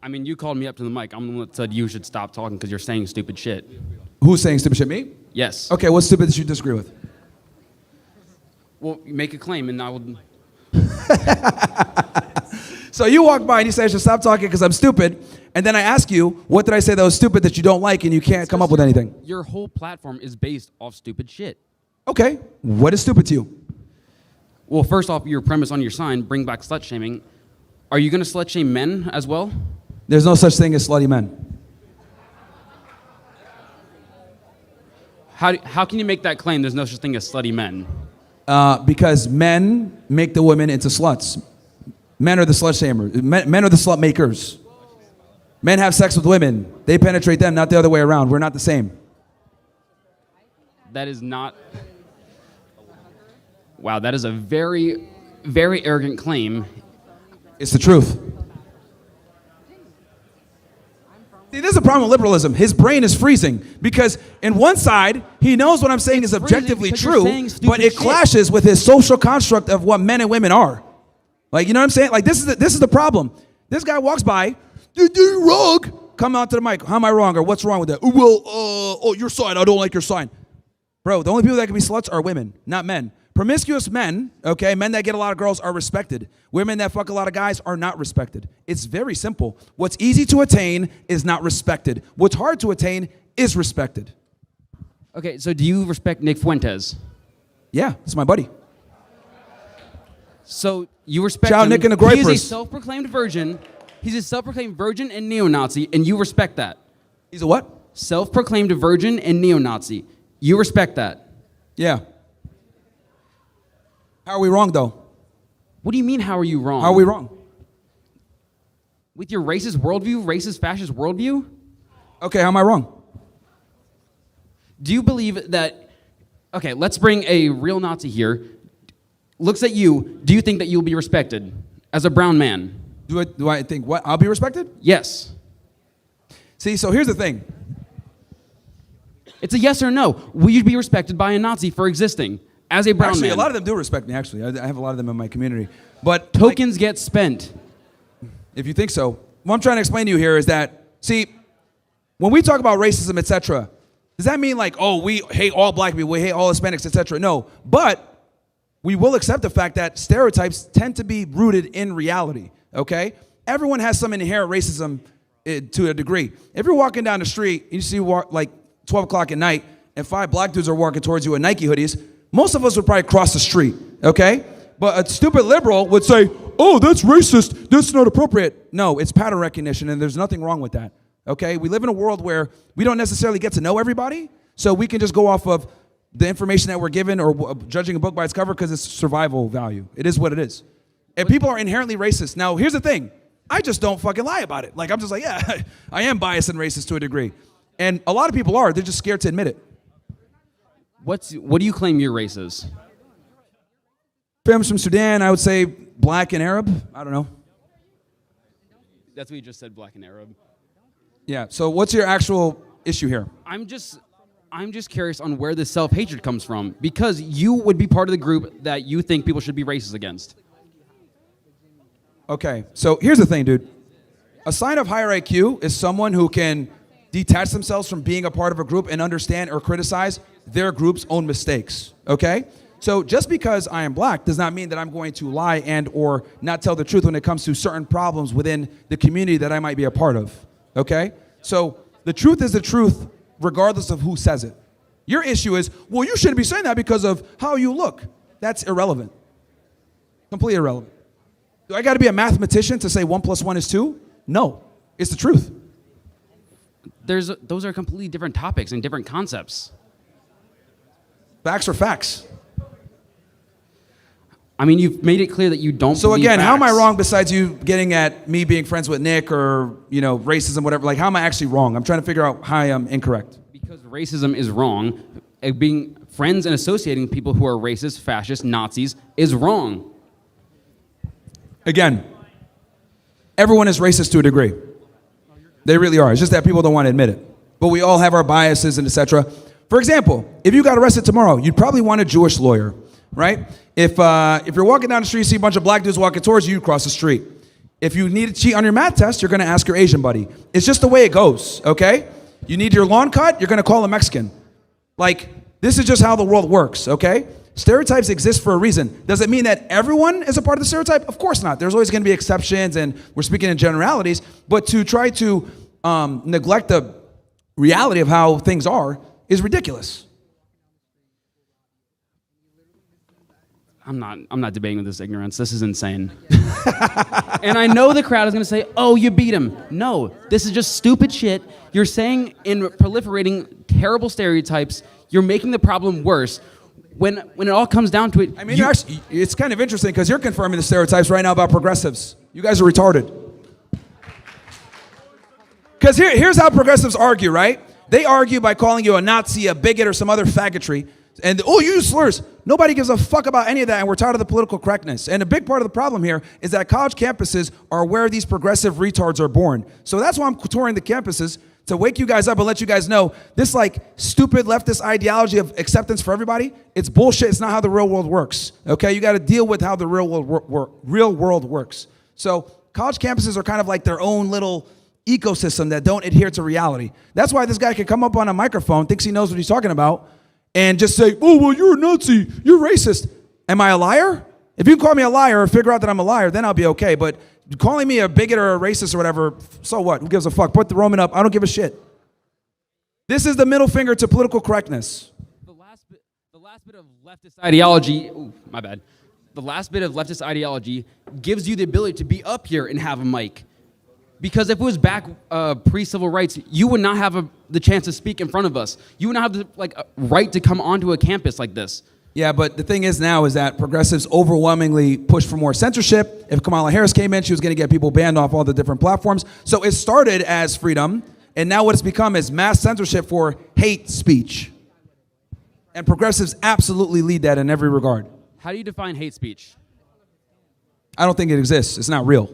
I mean, you called me up to the mic. I'm the one that said you should stop talking because you're saying stupid shit. Who's saying stupid shit? Me? Yes. Okay, what's stupid that you disagree with? Well, you make a claim and I would... So you walk by and you say I should stop talking because I'm stupid, and then I ask you, what did I say that was stupid that you don't like, and you can't come up with anything? Your whole platform is based off stupid shit. Okay, what is stupid to you? Well, first off, your premise on your sign, bring back slut shaming. Are you going to slut shame men as well? There's no such thing as slutty men. How can you make that claim there's no such thing as slutty men? Because men make the women into sluts. Men are the slut shamers. Men are the slut makers. Men have sex with women. They penetrate them, not the other way around. We're not the same. That is not... Wow, that is a very, very arrogant claim. It's the truth. See, this is the problem with liberalism. His brain is freezing because in one side, he knows what I'm saying is objectively true, but it clashes with his social construct of what men and women are. Like, you know what I'm saying? Like, this is the problem. This guy walks by, you're wrong. Come out to the mic. How am I wrong? Or what's wrong with that? Well, your sign. I don't like your sign. Bro, the only people that can be sluts are women, not men. Promiscuous men, okay, men that get a lot of girls are respected. Women that fuck a lot of guys are not respected. It's very simple. What's easy to attain is not respected. What's hard to attain is respected. Okay, so do you respect Nick Fuentes? Yeah, it's my buddy. So you respect Shout him. Nick and the He is a Gripers. self-proclaimed virgin. He's a self-proclaimed virgin and neo-Nazi, and you respect that. He's a what? Self-proclaimed virgin and neo-Nazi. You respect that. Yeah. How are we wrong, though? What do you mean, how are you wrong? How are we wrong? With your racist worldview, racist fascist worldview? Okay, how am I wrong? Do you believe that... Okay, let's bring a real Nazi here. Looks at you. Do you think that you'll be respected as a brown man? Do I think what? I'll be respected? Yes. See, so here's the thing. It's a yes or no. Will you be respected by a Nazi for existing as a brown man? A lot of them do respect me, actually. I have a lot of them in my community. But tokens get spent. If you think so. What I'm trying to explain to you here is that, see, when we talk about racism, etc., does that mean like, oh, we hate all black people, we hate all Hispanics, etc.? No. But we will accept the fact that stereotypes tend to be rooted in reality, okay? Everyone has some inherent racism to a degree. If you're walking down the street, and you see like 12 o'clock at night, and 5 black dudes are walking towards you in Nike hoodies, most of us would probably cross the street, okay? But a stupid liberal would say, oh, that's racist, that's not appropriate. No, it's pattern recognition, and there's nothing wrong with that, okay? We live in a world where we don't necessarily get to know everybody, so we can just go off of the information that we're given or judging a book by its cover because it's survival value. It is what it is. And people are inherently racist. Now, here's the thing. I just don't fucking lie about it. Like, I'm just like, yeah, I am biased and racist to a degree. And a lot of people are. They're just scared to admit it. What do you claim your race is? Families from Sudan, I would say black and Arab. I don't know. That's what you just said, black and Arab. Yeah, so what's your actual issue here? I'm just curious on where this self-hatred comes from, because you would be part of the group that you think people should be racist against. Okay, so here's the thing, dude. A sign of higher IQ is someone who can detach themselves from being a part of a group and understand or criticize their group's own mistakes, okay? So just because I am black does not mean that I'm going to lie and or not tell the truth when it comes to certain problems within the community that I might be a part of, okay? So the truth is the truth regardless of who says it. Your issue is, well, you shouldn't be saying that because of how you look. That's irrelevant. Completely irrelevant. Do I got to be a mathematician to say 1 + 1 is 2? No, it's the truth. Those are completely different topics and different concepts. Facts are facts. I mean, you've made it clear that you don't So believe again, how am I facts. wrong besides you getting at me being friends with Nick or, you know, racism, whatever? Like, how am I actually wrong? I'm trying to figure out how I am incorrect. Because racism is wrong. Being friends and associating people who are racist, fascist, Nazis is wrong. Again, everyone is racist to a degree. They really are. It's just that people don't want to admit it. But we all have our biases and etc. For example, if you got arrested tomorrow, you'd probably want a Jewish lawyer, right? If you're walking down the street, you see a bunch of black dudes walking towards you, you cross the street. If you need to cheat on your math test, you're going to ask your Asian buddy. It's just the way it goes, okay? You need your lawn cut, you're going to call a Mexican. Like, this is just how the world works, okay? Stereotypes exist for a reason. Does it mean that everyone is a part of the stereotype? Of course not. There's always going to be exceptions, and we're speaking in generalities. But to try to neglect the reality of how things are is ridiculous. I'm not debating with this ignorance. This is insane. And I know the crowd is going to say, oh, you beat him. No, this is just stupid shit. You're saying in proliferating terrible stereotypes, you're making the problem worse. When it all comes down to it... I mean, it's kind of interesting because you're confirming the stereotypes right now about progressives. You guys are retarded. Because here's how progressives argue, right? They argue by calling you a Nazi, a bigot, or some other faggotry. And, oh, you use slurs. Nobody gives a fuck about any of that, and we're tired of the political correctness. And a big part of the problem here is that college campuses are where these progressive retards are born. So that's why I'm touring the campuses, to wake you guys up and let you guys know this like stupid leftist ideology of acceptance for everybody, it's bullshit. It's not how the real world works. Okay, you got to deal with how the real world works. So college campuses are kind of like their own little ecosystem that don't adhere to reality. That's why this guy can come up on a microphone, thinks he knows what he's talking about, and just say, oh, well, you're a Nazi, you're racist. Am I a liar? If you call me a liar or figure out that I'm a liar, then I'll be okay. But calling me a bigot or a racist or whatever, so what? Who gives a fuck? Put the Roman up. I don't give a shit. This is the middle finger to political correctness. The last bit of leftist ideology, my bad. The last bit of leftist ideology gives you the ability to be up here and have a mic. Because if it was back pre-civil rights, you would not have the chance to speak in front of us. You would not have the right to come onto a campus like this. Yeah, but the thing is now is that progressives overwhelmingly push for more censorship. If Kamala Harris came in, she was going to get people banned off all the different platforms. So it started as freedom, and now what it's become is mass censorship for hate speech. And progressives absolutely lead that in every regard. How do you define hate speech? I don't think it exists. It's not real.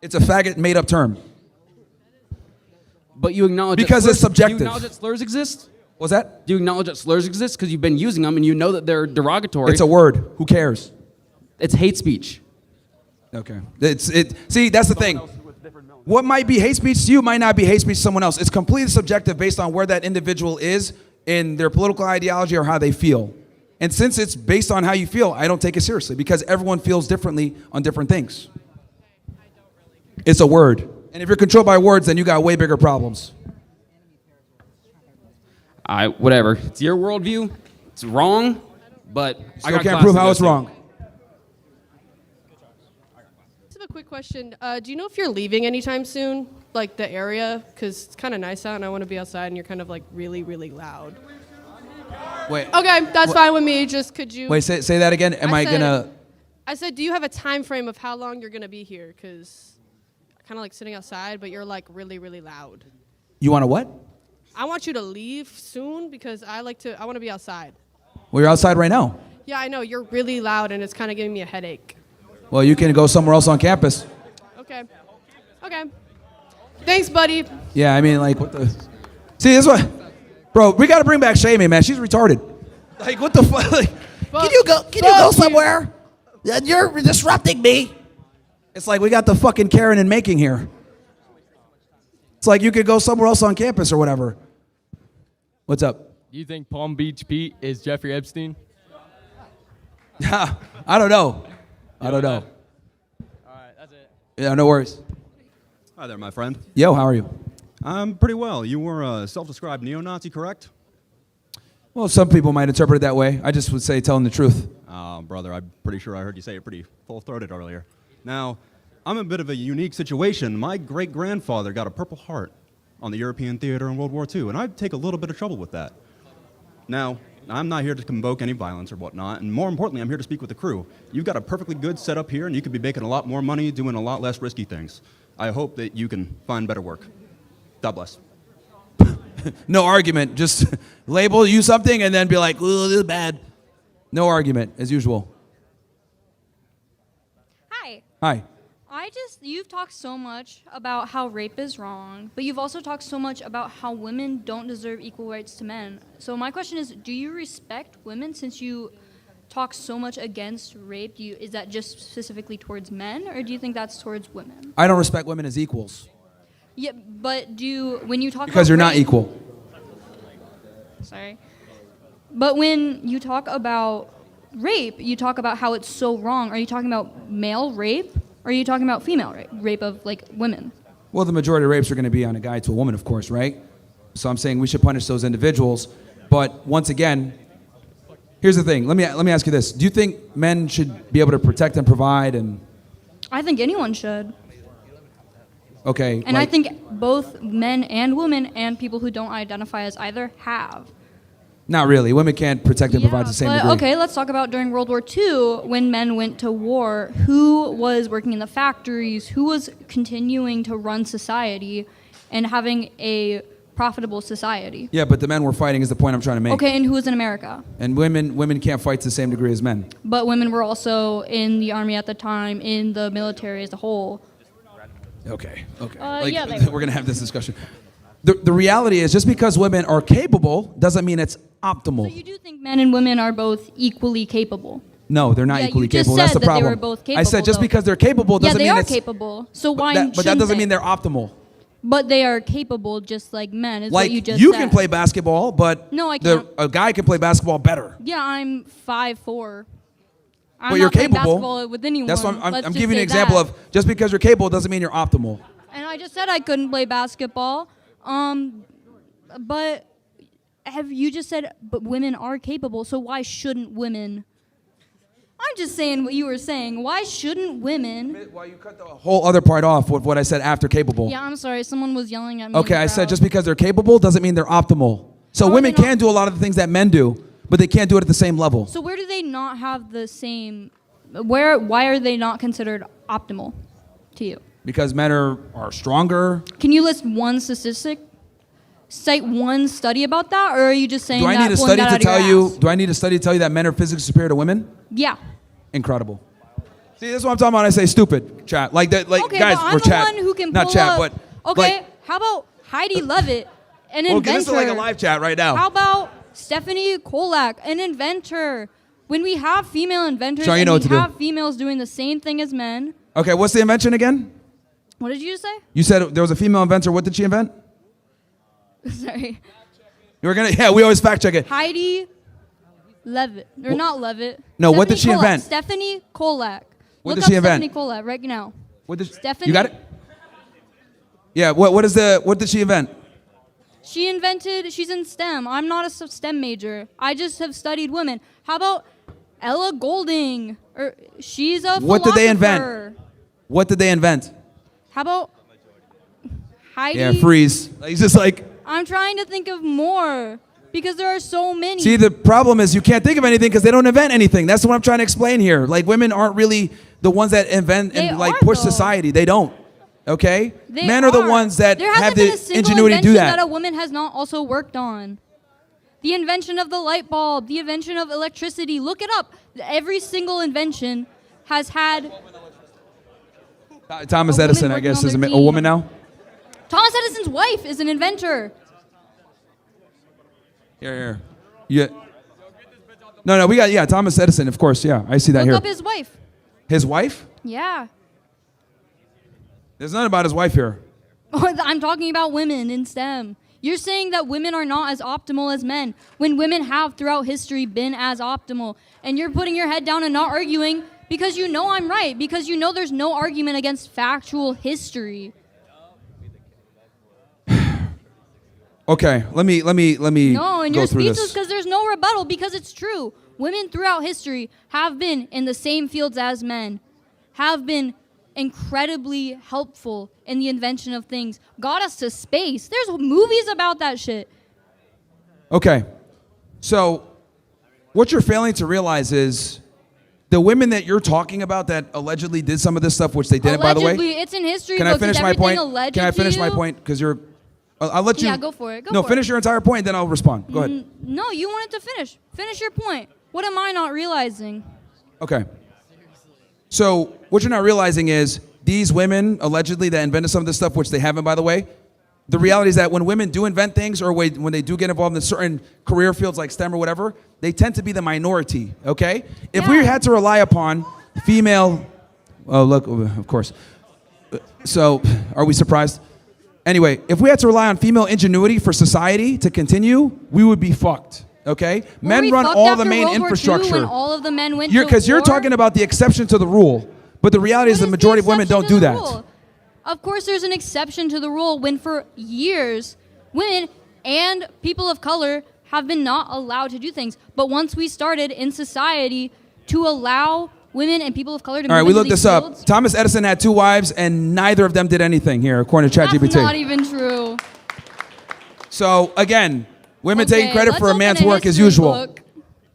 It's a faggot made-up term. But you acknowledge because it's subjective. Do you acknowledge that slurs exist? What's that? Do you acknowledge that slurs exist because you've been using them and you know that they're derogatory? It's a word. Who cares? It's hate speech. Okay. See, that's the thing. What might be hate speech to you might not be hate speech to someone else. It's completely subjective based on where that individual is in their political ideology or how they feel. And since it's based on how you feel, I don't take it seriously because everyone feels differently on different things. It's a word. And if you're controlled by words, then you got way bigger problems. Whatever. It's your worldview. It's wrong, but I can't prove how it's wrong. Just have a quick question. Do you know if you're leaving anytime soon? Like the area? Because it's kind of nice out and I want to be outside and you're kind of like really, really loud. Wait. Okay, that's fine with me. Just could you... Wait, say that again. I said, do you have a time frame of how long you're going to be here? Because I kind of like sitting outside, but you're like really, really loud. You want to what? I want you to leave soon because I want to be outside. Well, you're outside right now. Yeah, I know. You're really loud and it's kind of giving me a headache. Well, you can go somewhere else on campus. Okay. Thanks, buddy. Yeah, I mean, like, what the... See, this one... Bro, we got to bring back Shamey, man. She's retarded. Like, what the fuck? Like, can you go somewhere? You're disrupting me. It's like we got the fucking Karen in making here. It's like you could go somewhere else on campus or whatever. What's up? Do you think Palm Beach Pete is Jeffrey Epstein? I don't know. I don't know. All right, that's it. Yeah, no worries. Hi there, my friend. Yo, how are you? I'm pretty well. You were a self-described neo-Nazi, correct? Well, some people might interpret it that way. I just would say telling the truth. Brother, I'm pretty sure I heard you say it pretty full-throated earlier. Now, I'm a bit of a unique situation. My great-grandfather got a Purple Heart on the European theater in World War II, and I take a little bit of trouble with that. Now, I'm not here to convoke any violence or whatnot, and more importantly, I'm here to speak with the crew. You've got a perfectly good setup here, and you could be making a lot more money doing a lot less risky things. I hope that you can find better work. God bless. No argument. Just label you something and then be like, "Ooh, this is bad." No argument, as usual. Hi. Hi. You've talked so much about how rape is wrong, but you've also talked so much about how women don't deserve equal rights to men. So my question is, do you respect women since you talk so much against rape, is that just specifically towards men, or do you think that's towards women? I don't respect women as equals Yeah, but when you talk because about you're not rape- equal. Sorry. But when you talk about rape, you talk about how it's so wrong. Are you talking about male rape, or are you talking about female rape of like women? Well, the majority of rapes are going to be on a guy to a woman, of course, right? So I'm saying we should punish those individuals. But once again, here's the thing. Let me ask you this. Do you think men should be able to protect and provide and I think anyone should. okay? And I think both men and women and people who don't identify as either have. Not really. Women can't protect and provide to the same but degree. okay, let's talk about during World War II when men went to war. Who was working in the factories? Who was continuing to run society and having a profitable society? Yeah, but the men were fighting is the point I'm trying to make. Okay, and who was in America? And women can't fight to the same degree as men. But women were also in the army at the time, in the military as a whole. Okay. Yeah, they we're gonna have this discussion. The reality is, just because women are capable doesn't mean it's optimal. So you do think men and women are both equally capable? No, they're not Yeah, equally you just capable. That's said the that they problem. were both I said capable, just though. because they're capable Yeah, doesn't they mean are it's capable. So why but that shouldn't doesn't they? mean they're optimal. But they are capable just like men, is Like what you just you said. can play basketball, but No, I can't. a guy can play basketball better. Yeah, I'm 5'4". I'm But you're not playing capable. basketball with anyone. That's what I'm Let's just giving you an say example that. of just because you're capable doesn't mean you're optimal. And I just said I couldn't play basketball. But have you just said, but women are capable, so why shouldn't women? I'm just saying what you were saying. Why shouldn't women? Well, you cut the whole other part off with what I said after capable. Yeah, I'm sorry. Someone was yelling at me. in Okay, the I said crowd. just because they're capable doesn't mean they're optimal. So How are women they not- can do a lot of the things that men do, but they can't do it at the same level. So where do they not have the same? Why are they not considered optimal to you? Because men are stronger. Can you list one statistic? Cite one study about that, or are you just saying Do I that need a pulling study that to out of your tell you? ass? Do I need a study to tell you that men are physically superior to women? Yeah. Incredible. See, this is what I'm talking about. When I say stupid, chat. Like that. Like Okay, guys, but I'm we're the chat. one who can not pull chat, up. but Okay, like, how about Heidi Levitt, an well, inventor? this is like a live chat right now. How about Stephanie Kolak, an inventor? When we have female inventors Sean, you and know we what to do. have females doing the same thing as men, Okay, what's the invention again? what did you just say? You said there was a female inventor. What did she invent? Sorry. You were gonna. Yeah, we always fact check it. Heidi Levitt, or not Levitt. No, what did Stephanie she Kolak. invent? Stephanie Kolak. What Look did up she invent? Stephanie Kolak right now. What did Stephanie. You got it? Yeah. What did she invent? She invented, she's in STEM. I'm not a STEM major. I just have studied women. How about Ella Golding? Or she's a What did they invent? philosopher. What did they invent? How about Heidi? Yeah, freeze. He's just like. I'm trying to think of more because there are so many. See, the problem is you can't think of anything because they don't invent anything. That's what I'm trying to explain here. Like women aren't really the ones that invent and They like are, push though. society. They don't. Okay? They Men are the ones that there have hasn't been the a single ingenuity to do invention that. a woman has not also worked on. The invention of the light bulb, the invention of electricity. Look it up. Every single invention has had. Thomas a woman Edison, I working guess, on is a their woman team. now. Thomas Edison's wife is an inventor. Here. Yeah. No, we got Thomas Edison, of course. Yeah, I see that Look here. up his wife. His wife? Yeah. There's nothing about his wife here. I'm talking about women in STEM. You're saying that women are not as optimal as men when women have throughout history been as optimal. And you're putting your head down and not arguing because you know I'm right, because you know there's no argument against factual history. Okay, let me No, and go you're through speechless this. because there's no rebuttal because it's true. Women throughout history have been in the same fields as men, have been incredibly helpful in the invention of things, got us to space. There's movies about that shit. Okay, so what you're failing to realize is the women that you're talking about that allegedly did some of this stuff, which they didn't, by the way. Allegedly, it's in history Can I books. finish Is my everything point? alleged Can I to finish my you? point? Because you're. I'll let you. Yeah, go for it. Go no, for finish it. your entire point, then I'll respond. Go ahead. No, you wanted to finish. Finish your point. What am I not realizing? Okay. So what you're not realizing is these women allegedly that invented some of this stuff, which they haven't, by the way, the reality is that when women do invent things or when they do get involved in certain career fields like STEM or whatever, they tend to be the minority, okay? If we had to rely upon female, oh, look, of course. So, are we surprised? Anyway, if we had to rely on female ingenuity for society to continue, we would be fucked, okay? Men run all the main infrastructure. When all of the men went to Because you're war? talking about the exception to the rule, but the reality is the majority of women don't do that. Rule? Of course, there's an exception to the rule when for years, women and people of color have been not allowed to do things. But once we started in society to allow women and people of color to All right, move we into looked these this up. fields, Thomas Edison had 2 wives, and neither of them did anything here, according to ChatGPT. that's not even true. So, again, women taking Okay, credit let's for a open man's work as history usual. book.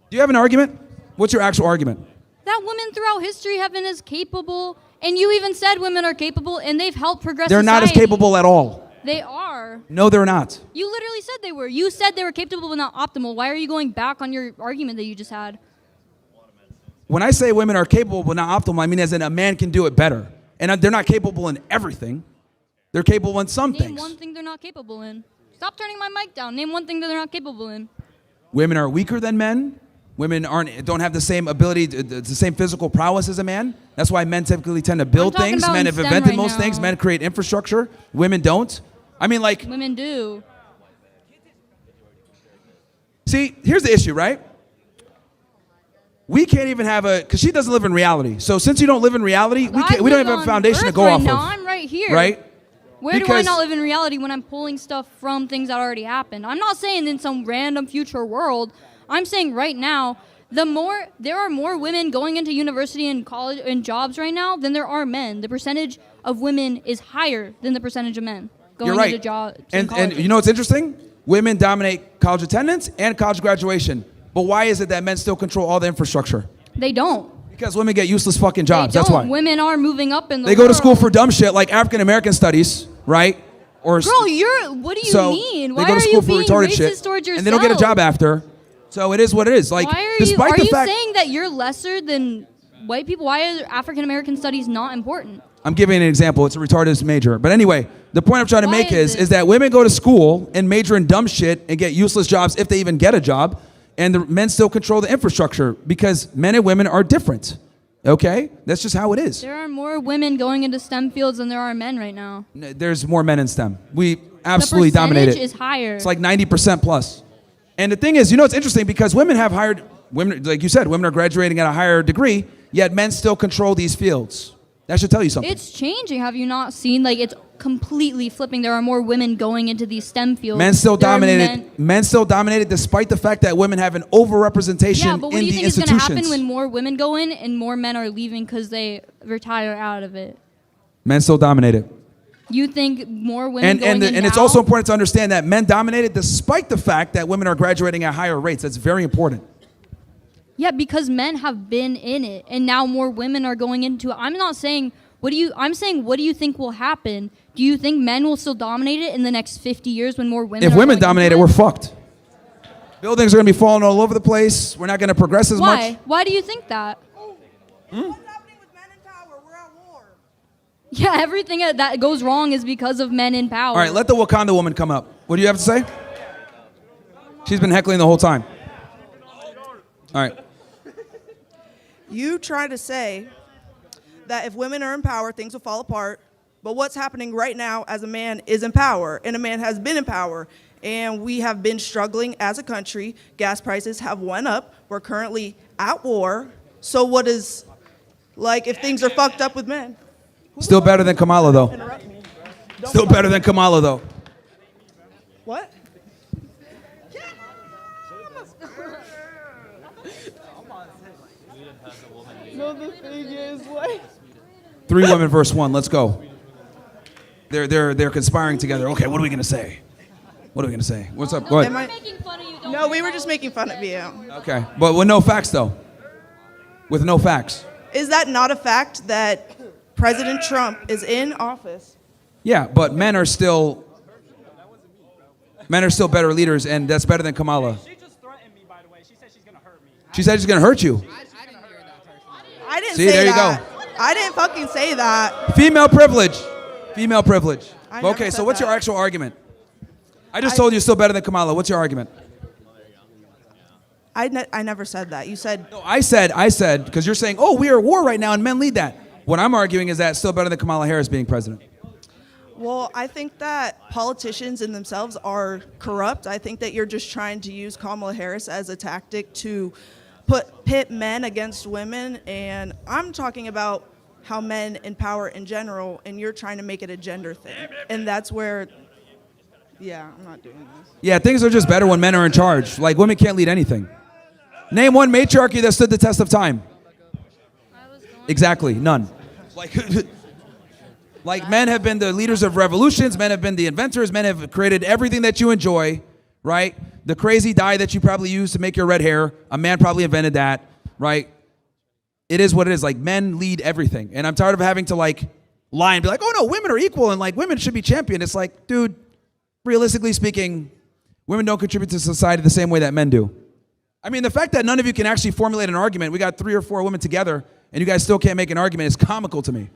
Do you have an argument? What's your actual argument? That women throughout history have been as capable, and you even said women are capable, and they've helped progress They're not as society. capable at all. They are. No, they're not. You literally said they were. You said they were capable but not optimal. Why are you going back on your argument that you just had? When I say women are capable but not optimal, I mean as in a man can do it better. And they're not capable in everything. They're capable in some Name things. one thing they're not capable in. Stop turning my mic down. Name one thing that they're not capable in. Women are weaker than men. Women don't have the same ability, the same physical prowess as a man. That's why men typically tend to build I'm talking things. about Men in have STEM invented right most now. things. Men create infrastructure. Women don't. I mean, like, Women do. see, here's the issue, right? We can't even have because she doesn't live in reality. So since you don't live in reality, we don't even have a foundation to go right off now. of. I'm right here. Right? Where do I Because- not live in reality when I'm pulling stuff from things that already happened? I'm not saying in some random future world. I'm saying right now, there are more women going into university and college and jobs right now than there are men. The percentage of women is higher than the percentage of men going You're right. into jobs. And you know what's interesting? Women dominate college attendance and college graduation. But why is it that men still control all the infrastructure? They don't. Because women get useless fucking jobs. They That's don't. why. Women are moving up in the They go to school world. for dumb shit like African American studies, right? Or Girl, what do you so mean? they Why go to are school you for being retarded racist shit, towards yourself? and they don't get a job after. So it is what it is. Like, Why are despite you the fact, saying that you're lesser than white people? Why are African American studies not important? I'm giving an example. It's a retarded major. But anyway, the point I'm trying to Why make is is it? that women go to school and major in dumb shit and get useless jobs if they even get a job, and the men still control the infrastructure because men and women are different. Okay? That's just how it is. There are more women going into STEM fields than there are men right now. There's more men in STEM. We absolutely the dominate it. percentage is higher. It's like 90% plus. And the thing is, it's interesting because women, like you said, women are graduating at a higher degree, yet men still control these fields. That should tell you something. It's changing. Have you not seen? Like, it's completely flipping. There are more women going into these STEM fields. Men still There are dominated. Men still dominated, despite the fact that women have an overrepresentation Yeah, but what in do you the think is going to institutions. happen when more women go in and more men are leaving because they retire out of it? Men still dominated, You think more women and going in it's now? also important to understand that men dominated, despite the fact that women are graduating at higher rates. That's very important. Yeah, because men have been in it, and now more women are going into it. I'm not saying I'm saying what do you think will happen? Do you think men will still dominate it in the next 50 years when more women? If are women going into dominate it, we're fucked. Buildings are going to be falling all over the place. We're not going to progress as Why? much. Why do you think that? What's happening with men in power? We're at war. Yeah, everything that goes wrong is because of men in power. All right, let the Wakanda woman come up. What do you have to say? She's been heckling the whole time. All right. You try to say that if women are in power, things will fall apart. But what's happening right now as a man is in power, and a man has been in power. And we have been struggling as a country. Gas prices have went up. We're currently at war. So what is, like, if things are fucked up with men? Still better than Kamala, though. Interrupt me. Still better than Kamala, though. What? No, the thing is, what? 3 women versus 1. Let's go. They're conspiring together. Okay, what are we gonna say? What are we gonna say? What's up? Go Am ahead. I- Making fun of you. Don't No, we were just making fun of you. Okay, but with no facts, though. With no facts. Is that not a fact that President Trump is in office? Yeah, but men are still better leaders, and that's better than Kamala. She just threatened me, by the way. She said she's gonna hurt me. She said she's gonna hurt you. I didn't See, say there you that. go. I didn't fucking say that. Female privilege. Female privilege. I never Okay, so said what's your that. actual argument? I just told you still better than Kamala. What's your argument? I never said that. You said No, I said, because you're saying, oh, we are at war right now and men lead that. What I'm arguing is that it's still better than Kamala Harris being president. Well, I think that politicians in themselves are corrupt. I think that you're just trying to use Kamala Harris as a tactic to pit men against women. And I'm talking about how men in power in general, and you're trying to make it a gender thing. And that's where, yeah, I'm not doing this. Yeah, things are just better when men are in charge. Like, women can't lead anything. Name one matriarchy that stood the test of time. Exactly, none. Like men have been the leaders of revolutions, men have been the inventors, men have created everything that you enjoy, right? The crazy dye that you probably use to make your red hair, a man probably invented that, right? It is what it is. Like, men lead everything. And I'm tired of having to like lie and be like, oh no, women are equal and like women should be championed. It's like, dude, realistically speaking, women don't contribute to society the same way that men do. I mean, the fact that none of you can actually formulate an argument, we got 3 or 4 women together, and you guys still can't make an argument is comical to me.